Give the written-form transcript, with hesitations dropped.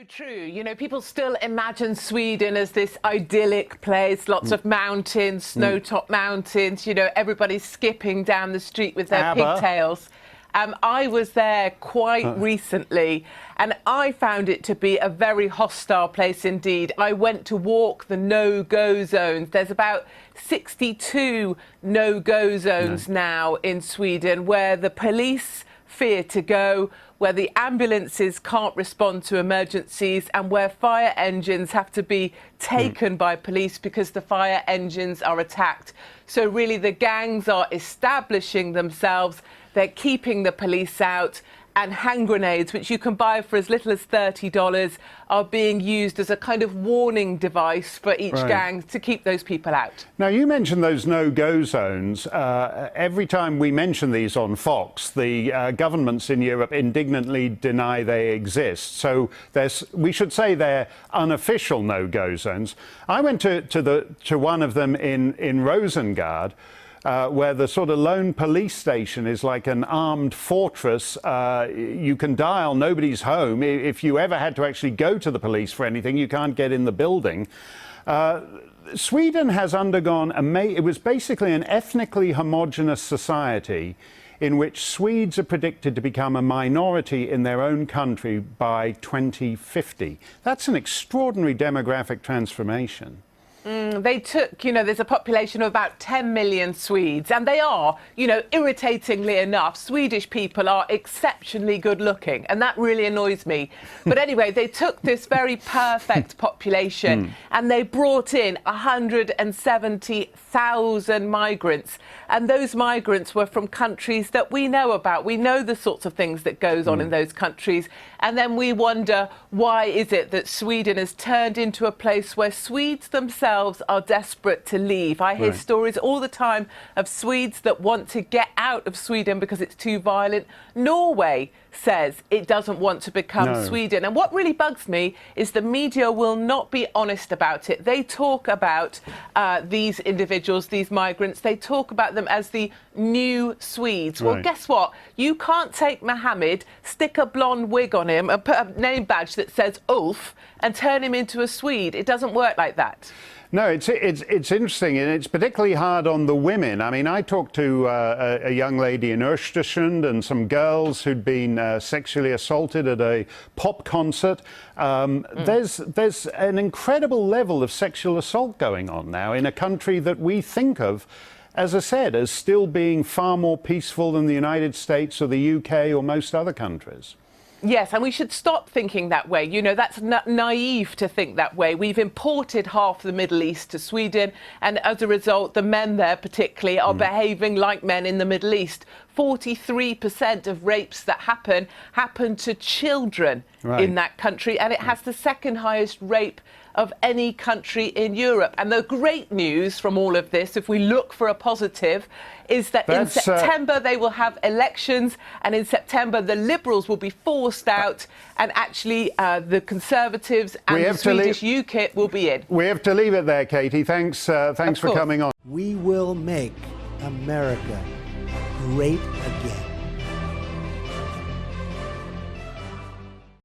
True. You know, people still imagine Sweden as this idyllic place, lots of mountains, snow-topped mountains, you know, everybody skipping down the street with their pigtails. I was there quite recently and I found it to be a very hostile place indeed. I went to walk the no-go zones. There's about 62 no-go zones now in Sweden where the police fear to go, where the ambulances can't respond to emergencies and where fire engines have to be taken by police because the fire engines are attacked. So really the gangs are establishing themselves, they're keeping the police out, and hand grenades, which you can buy for as little as $30, are being used as a kind of warning device for each gang to keep those people out. Now, you mentioned those no-go zones. Every time we mention these on Fox, the governments in Europe indignantly deny they exist. So we should say they're unofficial no-go zones. I went to one of them in Rosengård, where the sort of lone police station is like an armed fortress. You can dial, nobody's home. If you ever had to actually go to the police for anything, you can't get in the building. Sweden has undergone, it was basically an ethnically homogenous society in which Swedes are predicted to become a minority in their own country by 2050. That's an extraordinary demographic transformation. They took, you know, there's a population of about 10 million Swedes, and they are, you know, irritatingly enough, Swedish people are exceptionally good looking, and that really annoys me. But anyway, they took this very perfect population and they brought in 170,000 migrants, and those migrants were from countries that we know about. We know the sorts of things that goes on in those countries, and then we wonder, why is it that Sweden has turned into a place where Swedes themselves are desperate to leave? I hear stories all the time of Swedes that want to get out of Sweden because it's too violent. Norway says it doesn't want to become Sweden. And what really bugs me is the media will not be honest about it. They talk about these individuals, these migrants, they talk about them as the new Swedes. Well, guess what? You can't take Mohammed, stick a blonde wig on him and put a name badge that says Ulf and turn him into a Swede. It doesn't work like that. No, it's interesting, and it's particularly hard on the women. I mean, I talked to a young lady in Östersund and some girls who'd been sexually assaulted at a pop concert. There's an incredible level of sexual assault going on now in a country that we think of, as I said, as still being far more peaceful than the United States or the UK or most other countries. Yes, and we should stop thinking that way. You know, that's naive to think that way. We've imported half the Middle East to Sweden, and as a result, the men there particularly are behaving like men in the Middle East. 43% of rapes that happen to children in that country, and it has the second highest rape of any country in Europe. And the great news from all of this, if we look for a positive, is that in September they will have elections, and in September the Liberals will be forced out, and actually the Conservatives and the Swedish UKIP will be in. We have to leave it there, Katie. Thanks for coming on. We will make America great again.